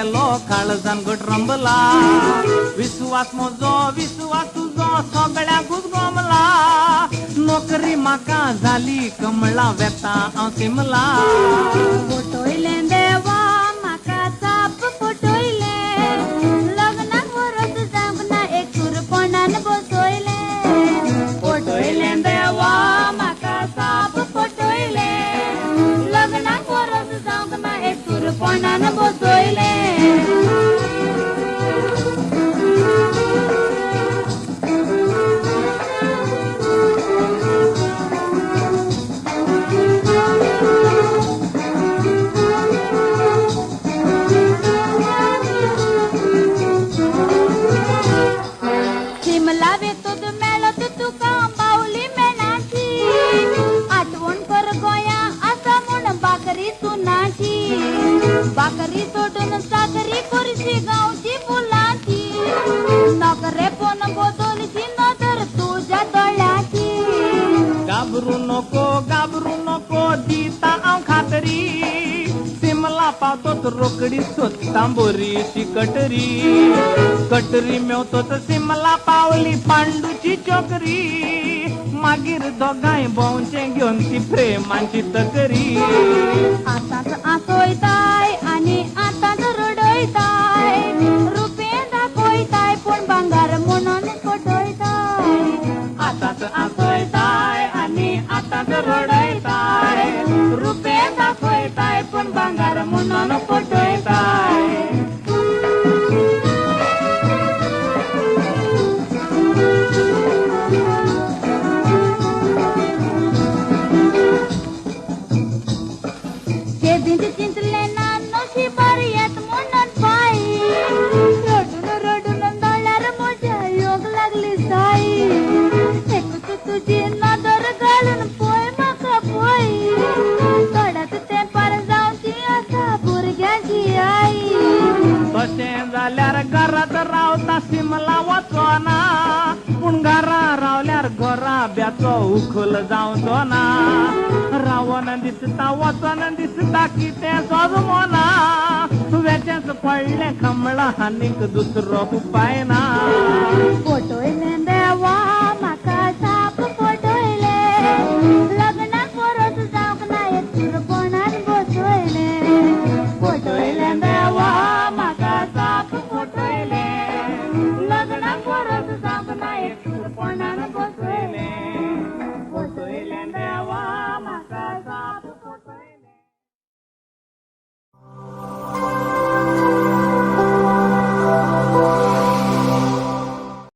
केलो काळजान घट रंबला विश्वास म्हजो विश्वास तुजो सगळ्यांकूच गोमला नोकरी म्हाका जाली कमळा वेता हांव सिमला फटयलें देवा म्हाका चाप फटयलें लग्नाक वरस जावंक ना एक सुरपणान बसयलें फटयलें देवा म्हाका चाप फटयलें लग्नाक वरस जावंक ना एक सुरपणान बसयलें शिमला वेतोद मेळत तुका बावली मेणाची आठवण कर गोंया आसा म्हूण बाकरी सुनाची बाकरी सोडून चाकरी करशी गांवची फुलांची नोकरे पोन बदलची नदर तुज्या दोळ्याची घाबरू नको दिता हांव खात्री सिमला पावतोच रोकडी सोदता बोरीशी कटरी मेवतोच सिमला पावली पांडूची चोकरी मागीर दोगांय भोंवचें घेवन ती प्रेमाची तकरी आतांच आसयताय आनी आतांच रडयताय रुपें दाखयताय पूण भांगार म्हणून फटयताय आतांच आसयताय आनी आतांच रडयताय रुपें दाखयताय पूण भांगार म्हणून फटयताय केबींत चिंतलें ना नशिबार येत म्हणून पायी रडून दोळ्यार म्हज्या योग लागली साई एकूच तुजी नदर घालून पळय म्हाका पळय थोड्याच तेंपार जावची आसा भुरग्याची आई तशें जाल्यार घरांत रावता सिमला वचना पूण घरा रावल्यार घरा ब्याचो उखल जावचो ना रावन दिसता वचन दिसता कितें सोजमोना वेचेंच पडलें कमळा आनीक दुसरो उपाय ना फटयलें